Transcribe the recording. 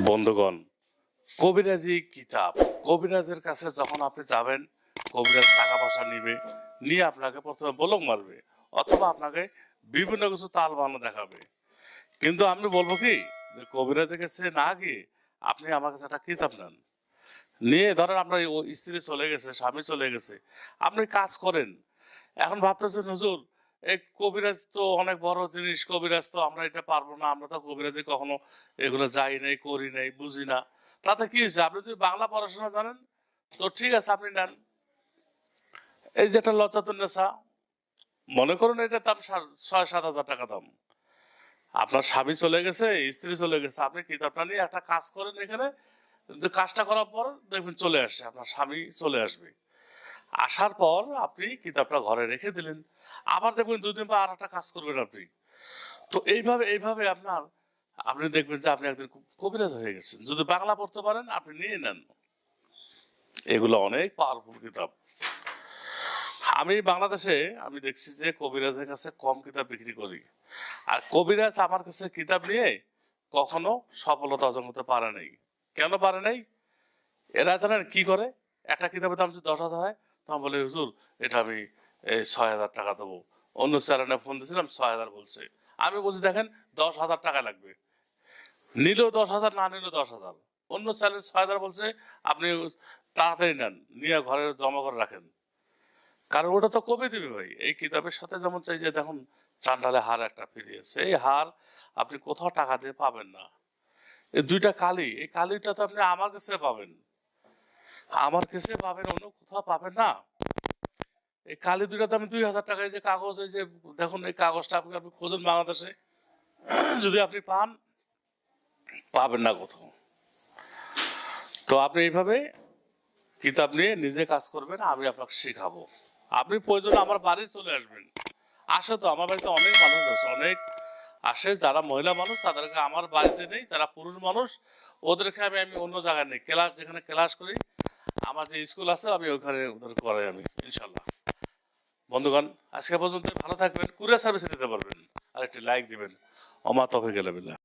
বন্ধুগণ, কবিরাজি কিতাব, কবিরাজের কাছে যখন আপনি যাবেন, কবিরাজ টাকা পয়সা নিবে, নিয়ে আপনাকে প্রথমে বলক মারবে অথবা আপনাকে বিভিন্ন কিছু তাল বাহানা দেখাবে। কিন্তু আমি বলবো কি, যে কবিরাজের কাছে না গিয়ে আপনি আমার কাছে একটা কিতাব নেন, নিয়ে ধরেন আপনার স্ত্রী চলে গেছে, স্বামী চলে গেছে, আপনি কাজ করেন। এখন ভাবতেছেন হুজুর, এই কবিরাজ তো অনেক বড় জিনিস, কবিরাজ তো আমরা এটা পারবো না, আমরা তো কবিরাজে কখনো এগুলো যাই নাই, করি নাই, বুঝি না। তাতে কি হয়েছে? আপনি যদি বাংলা পড়াশোনা জানেন তো ঠিক আছে, আপনি নেন। এই যেটা লজ্জাতুন্নেসা, মনে করুন এটা দাম 6-7 হাজার টাকা দাম। আপনার স্বামী চলে গেছে, স্ত্রী চলে গেছে, আপনি কিতাবটা নিয়ে একটা কাজ করেন এখানে, কাজটা করার পর দেখবেন চলে আসছে, আপনার স্বামী চলে আসবে। আসার পর আপনি কিতাবটা ঘরে রেখে দিলেন, আবার দেখবেন 2 দিন পর আর একটা কাজ করবেন আপনি। তো এইভাবে আপনি দেখবেন যে আপনি একদিন কবিরাজ হয়ে গেছেন। যদি বাংলা পড়তে পারেন আপনি নিয়ে নেন, এগুলো অনেক পাওয়ারফুল কিতাব। আমি বাংলাদেশে আমি দেখছি যে কবিরাজের কাছে কম কিতাব বিক্রি করি, আর কবিরাজ আমার কাছে কিতাব নিয়ে কখনো সফলতা অর্জন করতে পারে নাই। কেন পারে নাই? এরা জানেন কি করে? একটা কিতাবের দাম যদি 10,000 হয়, তখন বলে হুজুর এটা আমি 6,000 টাকা দেবো। অন্য চ্যানেলে ফোন দিয়েছিলাম, 6,000 বলছে। আমি বলছি দেখেন 10,000 টাকা লাগবে, নিলেও 10,000, না নিলেও 10,000। অন্য চ্যানেল 6,000 বলছে, আপনি তাড়াতাড়ি নেন, নিয়ে ঘরে জমা করে রাখেন, কারণ ওটা তো কবে দিবে ভাই। এই কিতাবের সাথে যেমন চাই যে দেখুন, চান্ডালে হার একটা ফিরে আছে, এই হার আপনি কোথাও টাকা দিয়ে পাবেন না। এই 2টা কালি, এই কালিটা তো আপনি আমার কাছে পাবেন, অন্য কোথাও পাবেন না। এই কালি 2টা দাম 2,000 টাকায়, যে কাগজ, এই যে দেখুন এই কাগজটা আপনি খোঁজেন বাংলাদেশে, যদি আপনি পাবেন না কোথাও। তো আপনি এইভাবে কিতাব নিয়ে নিজে কাজ করবেন, আমি আপনাকে শিখাবো। আপনি প্রয়োজনে আমার বাড়ি চলে আসবেন। আসে তো, আমার বাড়িতে অনেক মানুষ আছে, অনেক আসে, যারা মহিলা মানুষ তাদেরকে আমার বাড়িতে নেই, যারা পুরুষ মানুষ ওদেরকে আমি অন্য জায়গায় নেই, যেখানে ক্লাস করি, আমার যে স্কুল আছে আমি ওখানে ওদের করাই আমি, ইনশাল্লাহ। বন্ধুগণ, আজকে পর্যন্ত ভালো থাকবেন, কুরিয়ার সার্ভিসে দিতে পারবেন, আর একটি লাইক দিবেন। ওমা তৌফিক ইল্লা বিল্লাহ।